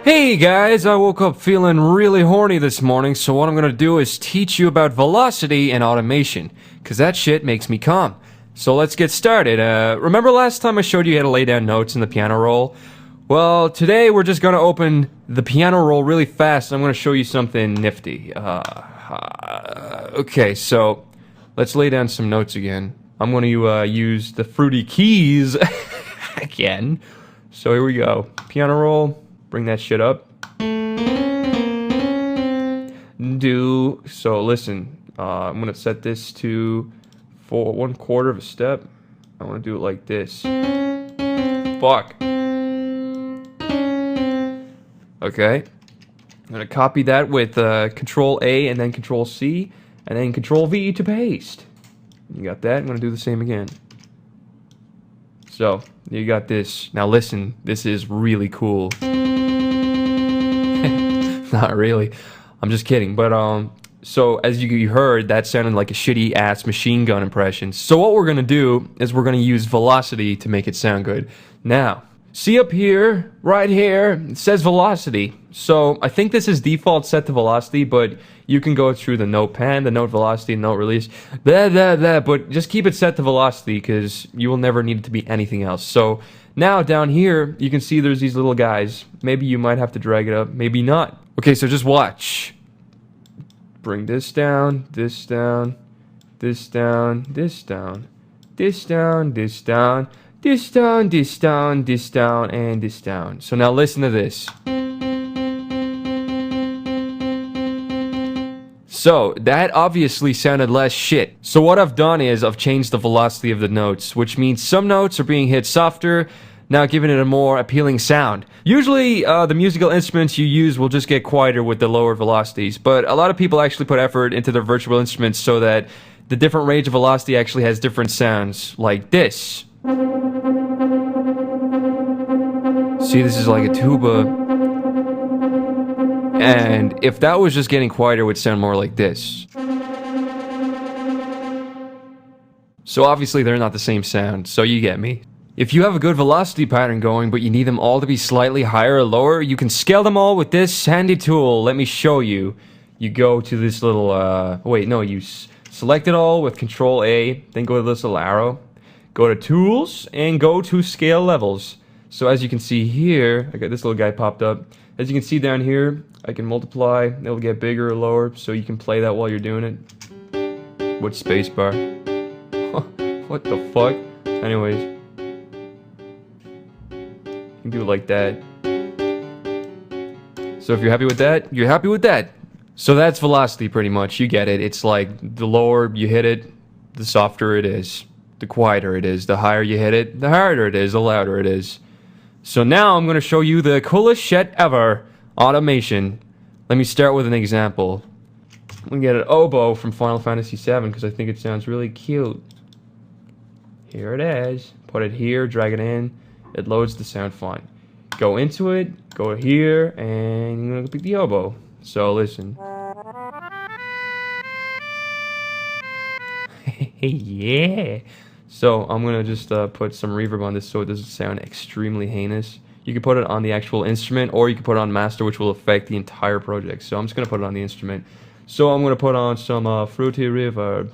Hey guys, I woke up feeling really horny this morning, so what I'm gonna do is teach you about velocity and automation, cause that shit makes me calm. So let's get started. Remember last time I showed you how to lay down notes in the piano roll? Well, today we're just gonna open the piano roll really fast and I'm gonna show you something nifty. Okay, so let's lay down some notes again. I'm gonna use the fruity keys again. So here we go. Piano roll. Bring that shit up. So listen, I'm gonna set this to for 1/4 of a step. I wanna do it like this. Fuck. Okay. I'm gonna copy that with Control A and then Control C and then Control V to paste. You got that? I'm gonna do the same again. So, you got this. Now listen, this is really cool. Not really. I'm just kidding. But so as you heard, that sounded like a shitty ass machine gun impression. So what we're gonna do is we're gonna use velocity to make it sound good. Now, see up here, right here, it says velocity. So I think this is default set to velocity, but you can go through the note pan, the note velocity, note release, but just keep it set to velocity because you will never need it to be anything else. So now down here, you can see there's these little guys. Maybe you might have to drag it up, maybe not. Okay, so just watch. Bring this down, this down, this down, this down, this down, this down, this down, this down, this down, and this down. So now listen to this. So that obviously sounded less shit. So what I've done is I've changed the velocity of the notes, which means some notes are being hit softer, now giving it a more appealing sound. Usually the musical instruments you use will just get quieter with the lower velocities, but a lot of people actually put effort into their virtual instruments so that the different range of velocity actually has different sounds, like this. See, this is like a tuba. And if that was just getting quieter, it would sound more like this. So obviously they're not the same sound, so you get me. If you have a good velocity pattern going, but you need them all to be slightly higher or lower, you can scale them all with this handy tool. Let me show you. You go to this little, you select it all with Control A, then go to this little arrow, go to Tools, and go to Scale Levels. So as you can see here, I got this little guy popped up. As you can see down here, I can multiply, it'll get bigger or lower, so you can play that while you're doing it. What spacebar? What the fuck? Anyways. You can do it like that. So if you're happy with that, you're happy with that. So that's velocity pretty much, you get it. It's like the lower you hit it, the softer it is. The quieter it is. The higher you hit it, the harder it is, the louder it is. So now I'm going to show you the coolest shit ever. Automation. Let me start with an example. I'm going to get an oboe from Final Fantasy VII because I think it sounds really cute. Here it is. Put it here, drag it in. It loads the sound fine. Go into it, go here, and I'm going to pick the oboe. So listen. Yeah. So I'm going to just put some reverb on this so it doesn't sound extremely heinous. You can put it on the actual instrument or you can put it on master, which will affect the entire project. So I'm just going to put it on the instrument. So I'm going to put on some fruity reverb.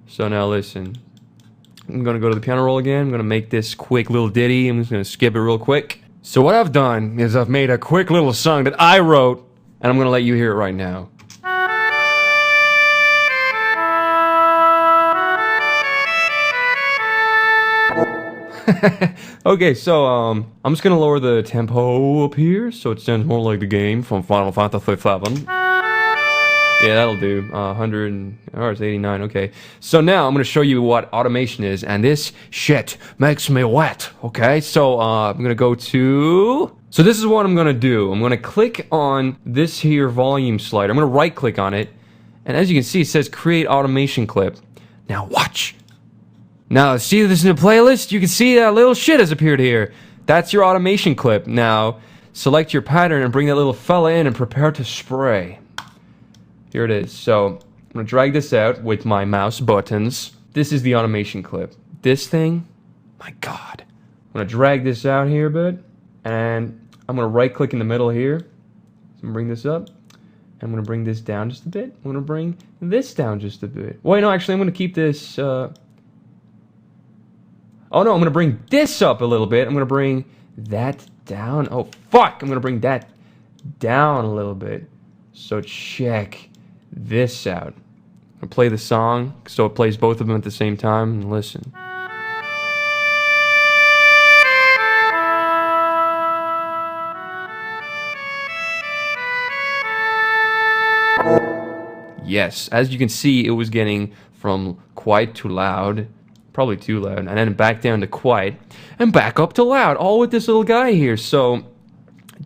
So now listen. I'm going to go to the piano roll again. I'm going to make this quick little ditty. I'm just going to skip it real quick. So what I've done is I've made a quick little song that I wrote and I'm going to let you hear it right now. Okay, so I'm just gonna lower the tempo up here so it sounds more like the game from Final Fantasy VII. Yeah, that'll do. 100 or it's 89. Okay, so now I'm gonna show you what automation is, and this shit makes me wet. Okay, so I'm gonna go to. So this is what I'm gonna do. I'm gonna click on this here volume slider. I'm gonna right click on it, and as you can see, it says create automation clip. Now watch. Now, see this in the playlist? You can see that little shit has appeared here. That's your automation clip. Now, select your pattern and bring that little fella in and prepare to spray. Here it is. So, I'm going to drag this out with my mouse buttons. This is the automation clip. This thing, my god. I'm going to drag this out here a bit. And I'm gonna right click in the middle here. So I'm gonna bring this up. I'm gonna bring this down just a bit. I'm gonna bring this down just a bit. Wait, no, actually I'm gonna keep this oh no, I'm gonna bring this up a little bit. I'm gonna bring that down. Oh fuck, I'm gonna bring that down a little bit. So check this out. I'll play the song so it plays both of them at the same time and listen. Yes, as you can see, it was getting from quiet to loud, probably too loud, and then back down to quiet, and back up to loud, all with this little guy here. So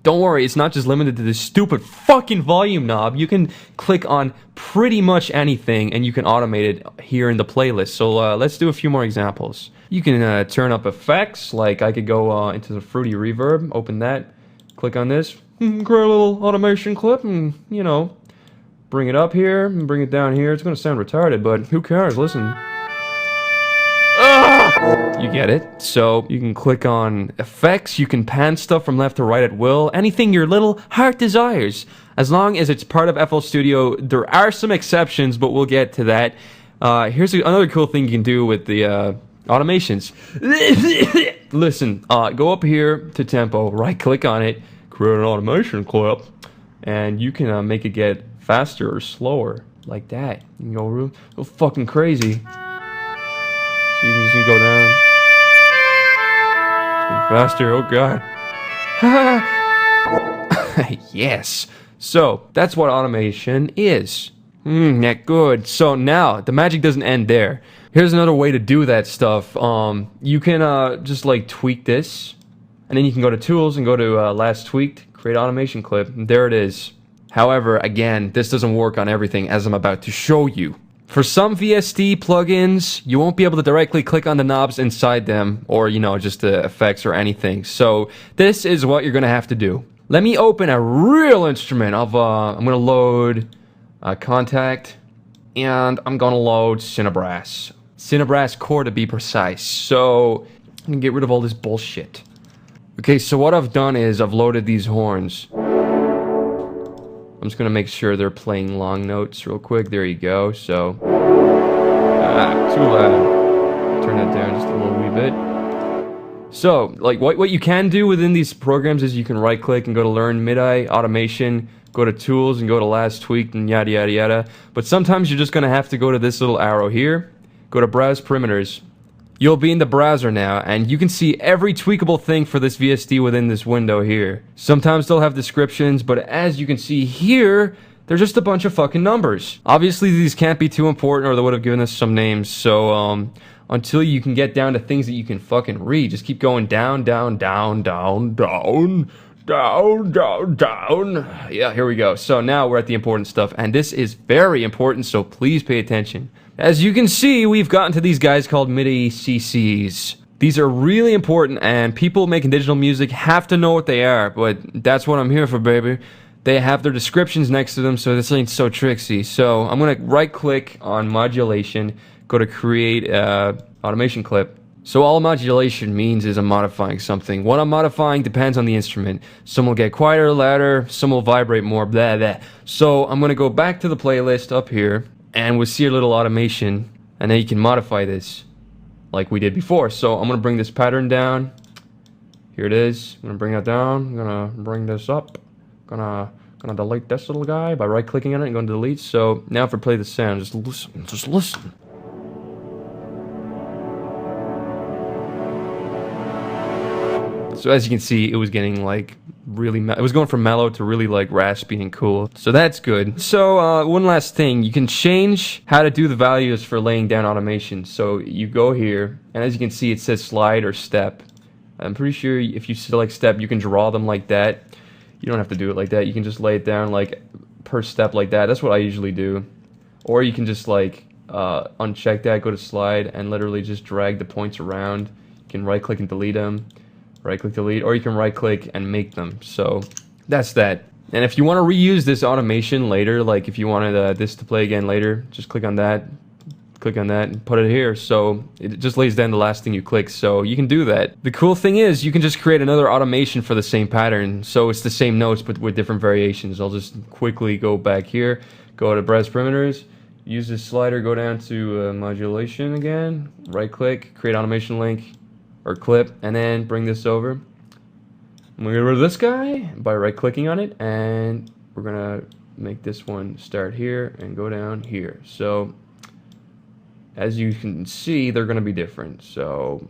don't worry, it's not just limited to this stupid fucking volume knob. You can click on pretty much anything, and you can automate it here in the playlist. So let's do a few more examples. You can turn up effects, like I could go into the fruity reverb, open that, click on this, create a little automation clip, and, you know, bring it up here and bring it down here. It's gonna sound retarded, but who cares? Listen. You get it? So you can click on effects, you can pan stuff from left to right at will, anything your little heart desires. As long as it's part of FL Studio, there are some exceptions, but we'll get to that. Here's another cool thing you can do with the automations. Listen, go up here to tempo, right click on it, create an automation clip, and you can make it get faster or slower, like that. You can go real fucking crazy. So you can just go down. Faster, oh god. Yes. So, that's what automation is. That good. So now, the magic doesn't end there. Here's another way to do that stuff. You can just like tweak this, and then you can go to tools and go to last tweaked, create automation clip, and there it is. However, again, this doesn't work on everything as I'm about to show you. For some VST plugins, you won't be able to directly click on the knobs inside them, or, you know, just the effects or anything. So this is what you're gonna have to do. Let me open a real instrument of, I'm gonna load Contact, and I'm gonna load Cinebrass. Cinebrass Core to be precise. So I'm gonna get rid of all this bullshit. Okay, so what I've done is I've loaded these horns. I'm just gonna make sure they're playing long notes real quick. There you go. So, too loud. Turn that down just a little wee bit. So, like, what you can do within these programs is you can right-click and go to Learn MIDI Automation, go to Tools and go to Last Tweaked and yada yada yada. But sometimes you're just gonna have to go to this little arrow here, go to Browse Parameters. You'll be in the browser now, and you can see every tweakable thing for this VST within this window here. Sometimes they'll have descriptions, but as you can see here, they're just a bunch of fucking numbers. Obviously, these can't be too important or they would have given us some names, so until you can get down to things that you can fucking read, just keep going down, down, down, down, down, down, down, down. Yeah, here we go. So now we're at the important stuff, and this is very important, so please pay attention. As you can see, we've gotten to these guys called MIDI CCs. These are really important, and people making digital music have to know what they are, but that's what I'm here for, baby. They have their descriptions next to them, so this ain't so tricksy. So I'm gonna right-click on modulation, go to create automation clip. So all modulation means is I'm modifying something. What I'm modifying depends on the instrument. Some will get quieter, louder, some will vibrate more, blah, blah. So I'm gonna go back to the playlist up here, and we'll see a little automation, and then you can modify this like we did before. So I'm gonna bring this pattern down. Here it is. I'm gonna bring that down. I'm gonna bring this up. Gonna delete this little guy by right-clicking on it and going to delete. So now if I play the sound, just listen. Just listen. So as you can see, it was getting like really, it was going from mellow to really like raspy and cool. So that's good. So one last thing, you can change how to do the values for laying down automation. So you go here, and as you can see, it says slide or step. I'm pretty sure if you select step, you can draw them like that. You don't have to do it like that. You can just lay it down like per step like that. That's what I usually do. Or you can just like uncheck that, go to slide, and literally just drag the points around. You can right click and delete them. Right click delete, or you can right click and make them. So that's that. And if you want to reuse this automation later, like if you wanted this to play again later, just click on that, click on that and put it here, so it just lays down the last thing you click, so you can do that. The cool thing is you can just create another automation for the same pattern, so it's the same notes but with different variations. I'll just quickly go back here, go to brass perimeters, use this slider, go down to modulation again, right click, create automation link or clip, and then bring this over. I'm gonna get rid of this guy by right clicking on it, and we're gonna make this one start here and go down here. So as you can see, they're gonna be different. So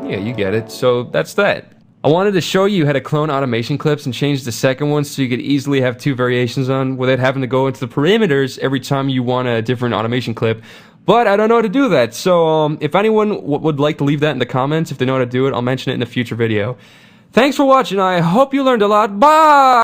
yeah, you get it. So that's that. I wanted to show you how to clone automation clips and change the second one so you could easily have two variations on without having to go into the parameters every time you want a different automation clip. But I don't know how to do that, so if anyone would like to leave that in the comments, if they know how to do it, I'll mention it in a future video. Thanks for watching, I hope you learned a lot, bye!